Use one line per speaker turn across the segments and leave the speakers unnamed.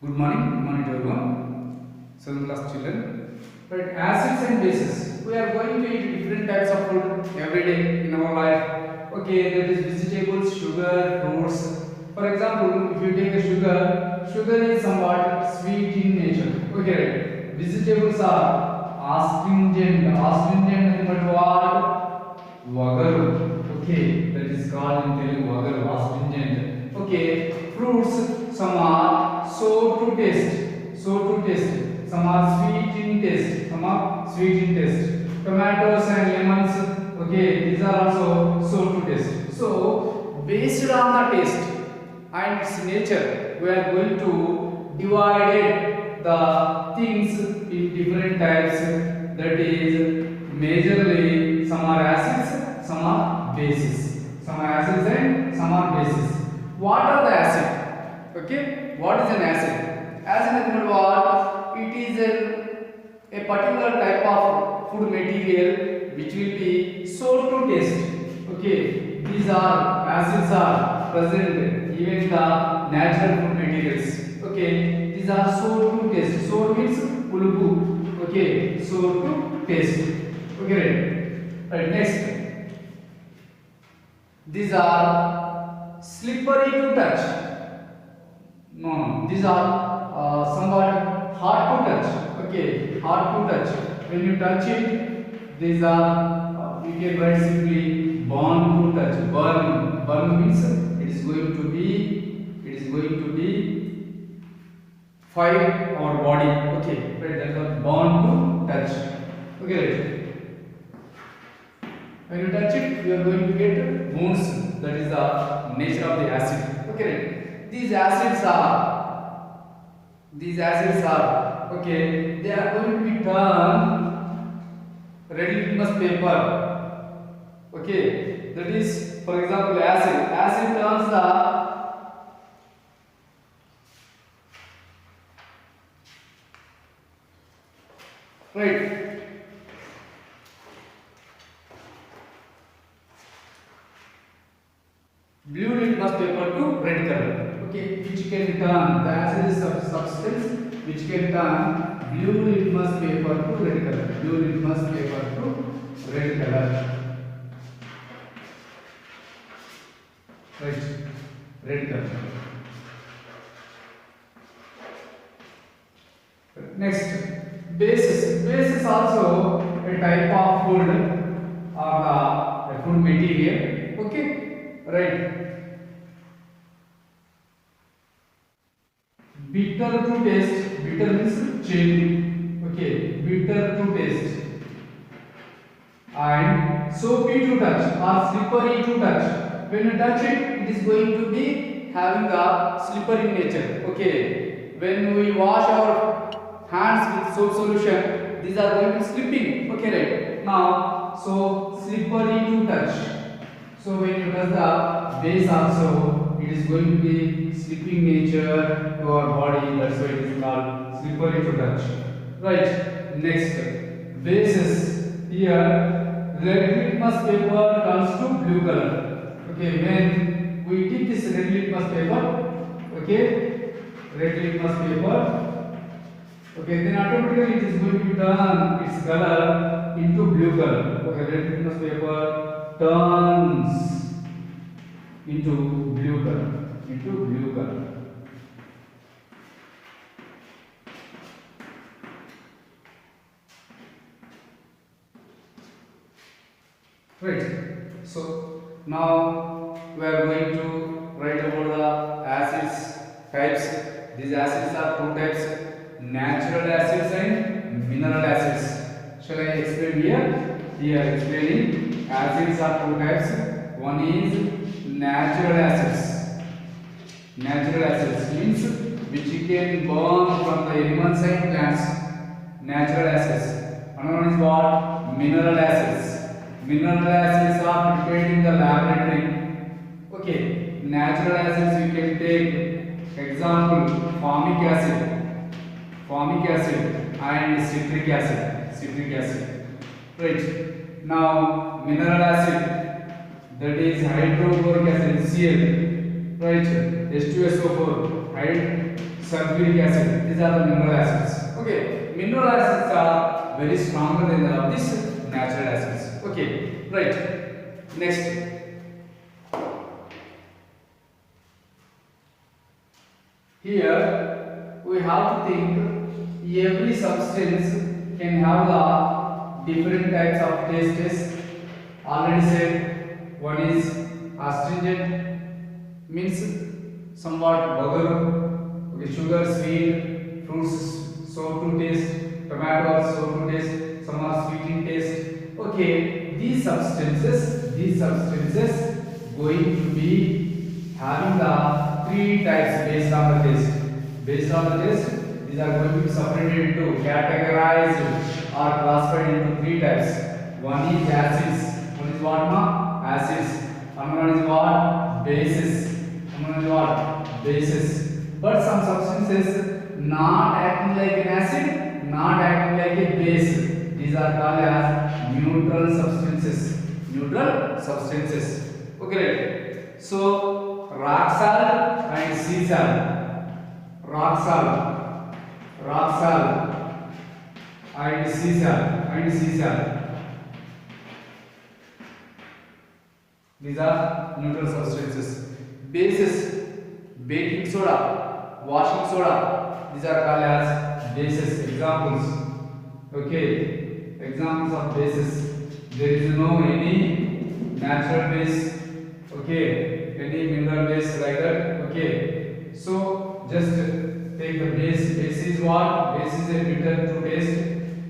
Good morning to everyone. 7th class children. Right, acids and bases. We are going to eat different types of food every day in our life. Okay, that is vegetables, sugar, fruits. For example, if you take a sugar is somewhat sweet in nature. Okay, right. Vegetables are astringent. Astringent is what? Vagaru. Okay, that is called in Telugu vagaru, astringent. Okay, fruits, some are sour to taste. Some are sweet in taste. Tomatoes and lemons. Okay, these are also sour to taste. So, based on the taste and its nature, we are going to divide the things in different types. That is, majorly some are acids, some are bases. Some are acids and some are bases. What are the acid? Okay, what is an acid? Acid is what? It is a particular type of food material which will be sour to taste. Okay, these are acids are present even in the natural food materials. Okay, these are sour to taste. Sour means pulupu. Okay, sour to taste. Okay, right. Next, these are slippery to touch. No, these are somewhat hard to touch. Okay, hard to touch. When you touch it, these are you can write simply burn to touch. Burn means it is going to be fight our body. Okay, right? That's what burn to touch. Okay, right. When you touch it, you are going to get wounds. That is the nature of the acid. Okay, right? These acids are okay. They are going to be turned red litmus paper. Okay, that is, for example, acid. Acid turns the right. Blue litmus paper to red color. Okay, which can turn the acid is substance which can turn blue litmus paper to red color. Blue litmus paper to red color. Right, red color. Next, bases. Bases also a type of food or a food material. Okay, right. Bitter to taste. Bitter means cherry. Okay, bitter to taste. And soapy to touch or slippery to touch. When you touch it, it is going to be having a slippery nature. Okay, when we wash our hands with soap solution, these are going to be slipping. Okay, right. Now, so slippery to touch. So when you touch the base also, it is going to be slipping nature to our body. That's why it is called slippery to touch. Right. Next, bases. Here, red litmus paper turns to blue color. Okay, when we dip this red litmus paper, okay, red litmus paper, okay, then automatically it is going to turn its color into blue color. Okay, red litmus paper turns into blue color. Right. So now we are going to write about the acids types. These acids are two types: natural acids and mineral acids. Shall I explain here? Here explaining acids are two types. One is natural acids. Natural acids means which you can burn from the animals and plants. Natural acids. Another one is what? Mineral acids. Mineral acids are prepared in the laboratory. Okay, natural acids you can take example formic acid and citric acid. Right. Now mineral acid, that is hydrochloric acid, HCl. Right, H2SO4, sulfuric acid. These are the mineral acids. Okay, mineral acids are very stronger than these natural acids. Okay, right. Next. Here we have to think every substance can have the different types of tastes. Already said one is astringent, means somewhat bagaru, okay, sugar, sweet, fruits, sour to taste, tomato sour to taste, some are sweet in taste. Okay, these substances going to be having the three types based on the taste. Based on the taste, these are going to be separated into, categorized or classified into three types. One is acids. One is what? Acids. Another one is what? Bases. Another one is what? Bases. But some substances not acting like an acid, not acting like a base. These are called as neutral substances. Neutral substances. Okay, right. So rock salt and sea salt. Rock salt and sea salt. These are neutral substances. Bases, baking soda, washing soda. These are called as bases. Examples. Okay, examples of bases. There is no any natural base. Okay, any mineral base like that. Okay, so just take the base. Base is what? Base is a bitter to taste.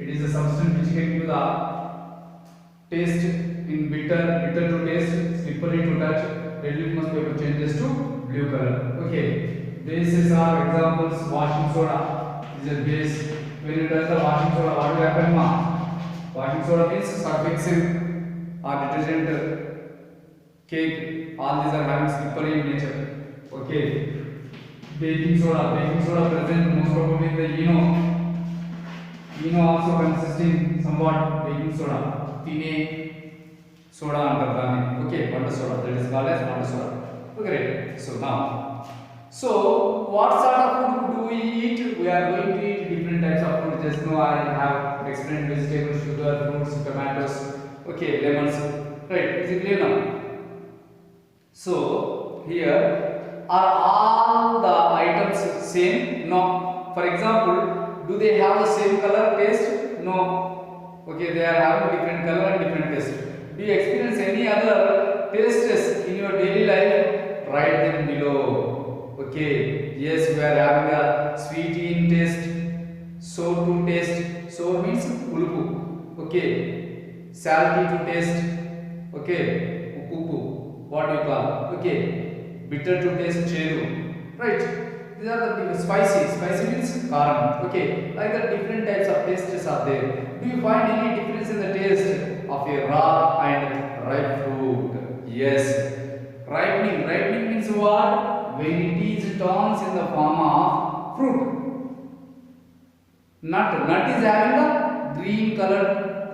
It is a substance which can give the taste in bitter to taste, slippery to touch. Red litmus paper changes to blue color. Okay, bases are examples. Washing soda is a base. When you touch the washing soda, what will happen? Washing soda means surfacing or detergent, cake. All these are having slippery in nature. Okay. Baking soda present most probably in the ENO. ENO also consisting somewhat baking soda, tine soda under the okay, water soda, that is called as water soda. Okay, right. So what sort of food do we eat? We are going to eat different types of food. Just now I have explained vegetables, sugar, fruits, tomatoes, okay, lemons. Right, is it clear now? So here, are all the items same? No. For example, do they have the same color, taste? No. Okay, they are having different color and different taste. Do you experience any other tastes in your daily life? Write them below. Okay. Yes, we are having a sweet in taste, sour to taste. Sour means pulupu. Okay. Salty to taste. Okay. Upupu. What do you call? Okay. Bitter to taste, cheru. Right. These are the spicy. Spicy means karam. Okay. Like the different types of tastes are there. Do you find any difference in the taste of a raw and ripe fruit? Yes. Ripening. Ripening means what? When it is turns in the form of fruit. Nut. Nut is having the green color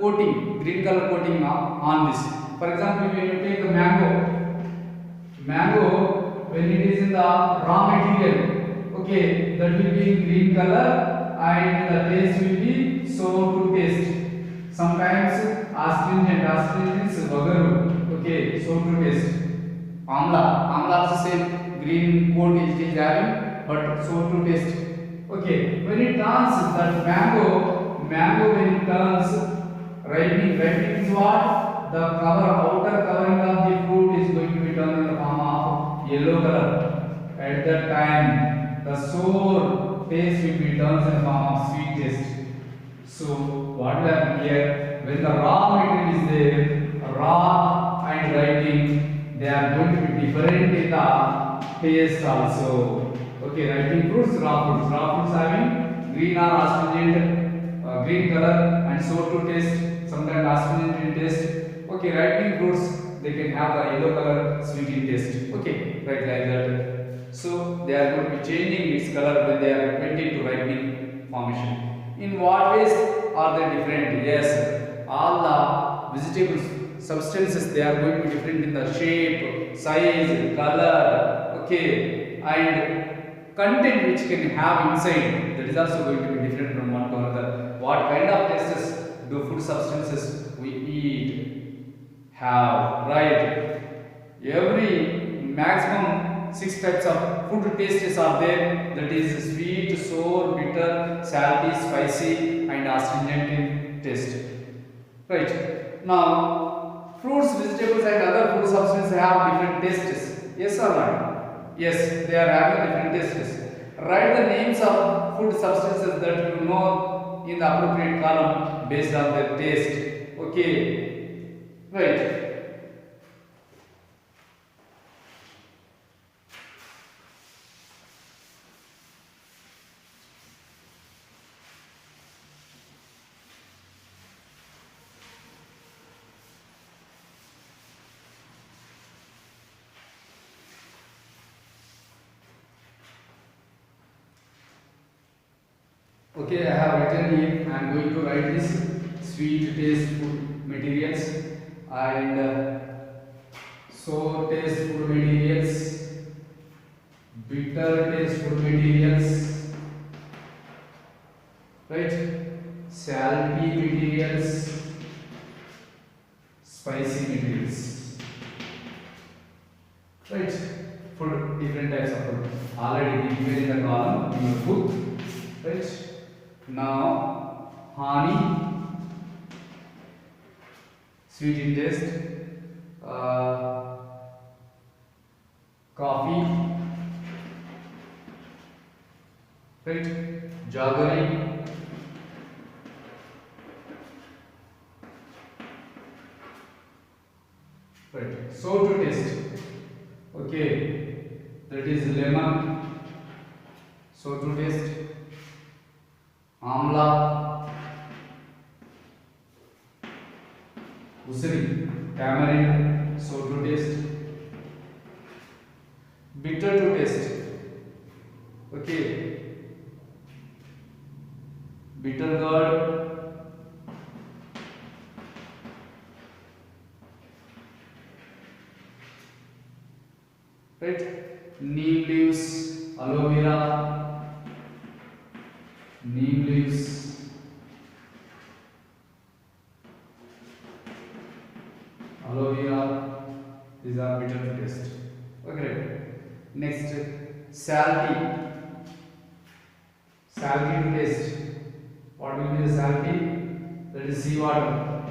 coating. Green color coating on this. For example, when you take the mango, when it is in the raw material, okay, that will be in green color and the taste will be sour to taste. Sometimes astringent is bagaru, okay, sour to taste. Amla also same green coat it is having, but sour to taste. Okay, when it turns that mango when it turns ripening is what? The outer covering of the fruit is going to be turned in the form of yellow color. At that time, the sour taste will be turned in the form of sweet taste. So, what will happen here? When the raw material is there, raw and ripening, they are going to be different in the taste also. Okay, ripening fruits, raw fruits. Raw fruits having green or astringent, green color and sour to taste, sometimes astringent in taste. Okay, ripening fruits, they can have the yellow color, sweet in taste. Okay, right like that. So they are going to be changing its color when they are went into ripening formation. In what ways are they different? Yes, all the vegetables substances they are going to be different in the shape, size, color. Okay, and content which can have inside, that is also going to be different from one to another. What kind of tastes do food substances we eat have, right? Every maximum 6 types of food tastes are there, that is sweet, sour, bitter, salty, spicy and astringent in taste, right? Now fruits, vegetables and other food substances have different tastes, yes or not? Yes, they are having different tastes. Write the names of food substances that you know in the appropriate column based on their taste, okay, right? Okay, I have written here. I am going to write this sweet taste food materials and sour taste food materials, bitter taste food materials, right? Salty materials, spicy materials, right? Food, different types of food. Already given in the column in your book, right? Now, honey, sweet in taste, coffee, right? Jaggery, right? So to taste, okay, that is lemon. So to taste. Amla, usri, tamarind, so to taste. Bitter to taste, okay. Bitter gourd, right? Neem leaves, aloe vera. Neem leaves, aloe vera, these are bitter to taste. Okay. Next, salty. Salty to taste. What will be the salty? That is seawater.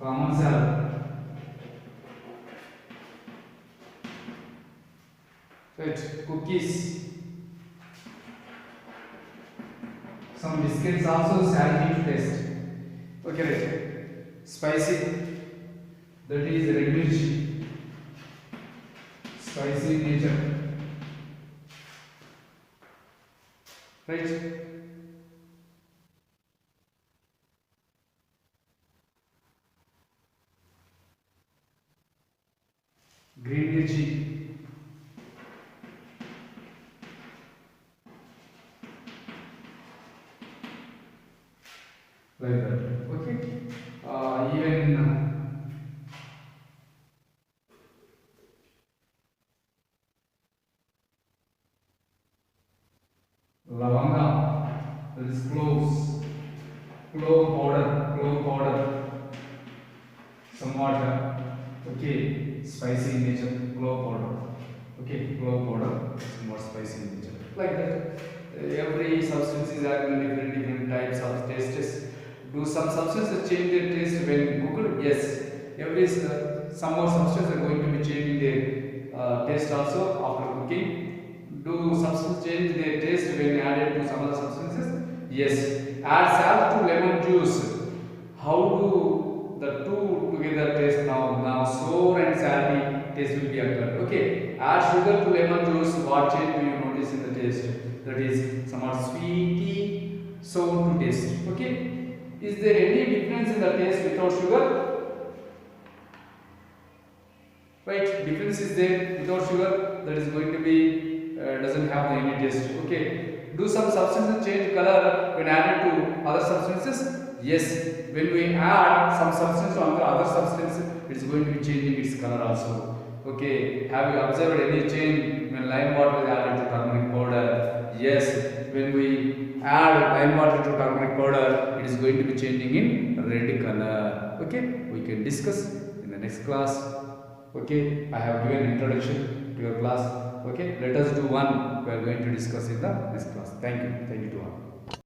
Common salt. Right, cookies. Some biscuits also salty to taste. Okay, right. Spicy. That is red mirchi. Spicy in nature. Right. Green mirchi. Like that, okay. Even lavanga, that is cloves, clove powder, some water, okay, spicy in nature, clove powder, okay, clove powder, somewhat spicy in nature, like that. Every substance is having different types of tastes. Do some substances change their taste when cooked? Yes. Every some more substances are going to be changing their taste also after cooking. Do substances change their taste when added to some other substances? Yes. Add salt to lemon juice. How do the two together taste now? Now sour and salty taste will be occurred. Okay. Add sugar to lemon juice. What change do you notice in the taste? That is somewhat sweety, sour to taste. Okay. Is there any difference in the taste without sugar? Right, difference is there without sugar, that is going to be doesn't have any taste. Okay. Do some substances change color when added to other substances? Yes. When we add some substance to other substance, it is going to be changing its color also. Okay, have you observed any change when lime water is added to turmeric powder? Yes, when we add lime water to turmeric powder, it is going to be changing in red color. Okay, we can discuss in the next class. Okay, I have given introduction to your class. Okay, let us do one. We are going to discuss in the next class. Thank you to all.